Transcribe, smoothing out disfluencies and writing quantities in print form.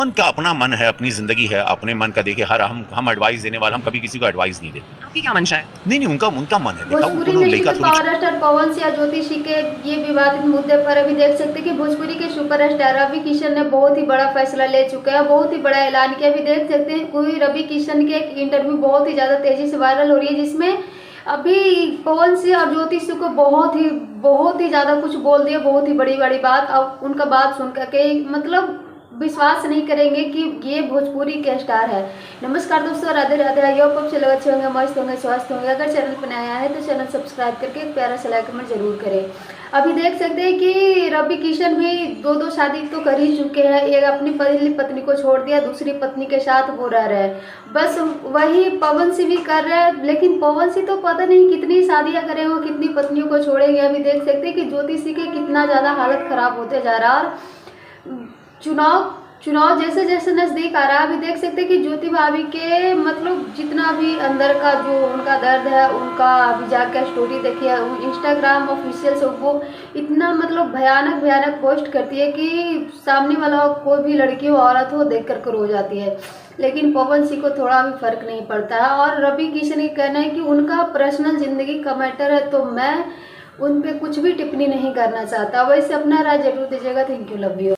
मन का अपना मन है, अपनी ज़िंदगी है, अपने मन का देखिए हर हम एडवाइस देने वाले हम कभी किसी को एडवाइस नहीं देते। आपकी क्या मंशा है? नहीं, नहीं उनका उनका मन है, देखा वो भोजपुरी कोनो इंडस्ट्री लइका में थोड़ी पावर स्टार पवन सिंह या ज्योति श्री के ये विवादित मुद्दे पर अभी देख सकते हैं कि भोजपुरी के सुपरस्टार रवि किशन ने बहुत ही बड़ा फैसला ले चुके हैं, बहुत ही बड़ा ऐलान किया। अभी देख सकते हैं कोई रवि किशन के एक इंटरव्यू बहुत ही ज्यादा तेजी से वायरल हो रही है, जिसमें अभी पवन सिंह और ज्योति श्री को बहुत ही ज्यादा कुछ बोल दिया, बहुत ही बड़ी बड़ी बात। अब उनका बात सुन करके मतलब विश्वास नहीं करेंगे कि ये भोजपुरी के स्टार है। नमस्कार दोस्तों, राधे राधे। आई होप आप लोग अच्छे होंगे, मस्त होंगे, स्वस्थ होंगे। अगर चैनल पर नया है तो चैनल सब्सक्राइब करके एक प्यारा सा लाइक कमेंट जरूर करें। अभी देख सकते हैं कि रवि किशन भी दो शादी तो कर ही चुके हैं। एक अपनी पहली पत्नी को छोड़ दिया, दूसरी पत्नी के साथ वो रह रहे हैं। बस वही पवन सिंह भी कर रहे हैं, लेकिन पवन सिंह तो पता नहीं कितनी शादियां करे हो, कितनी पत्नियों को छोड़ेंगे। अभी देख सकते हैं कि ज्योति सिंह के कितना ज़्यादा हालत खराब होते जा रहा है। और चुनाव जैसे जैसे नजदीक आ रहा है, अभी देख सकते हैं कि ज्योति भाभी के मतलब जितना भी अंदर का जो उनका दर्द है, उनका अभी जाकर स्टोरी देखिए इंस्टाग्राम ऑफिशियल से, वो इतना मतलब भयानक भयानक पोस्ट करती है कि सामने वाला कोई भी लड़की हो, औरत हो, देख कर रो जाती है। लेकिन पवन सिंह को थोड़ा भी फर्क नहीं पड़ता है। और रवि किशन का कहना है कि उनका पर्सनल जिंदगी का मैटर है, तो मैं उन पे कुछ भी टिप्पणी नहीं करना चाहता। वैसे अपना राय जरूर दीजिएगा। Thank you, love you.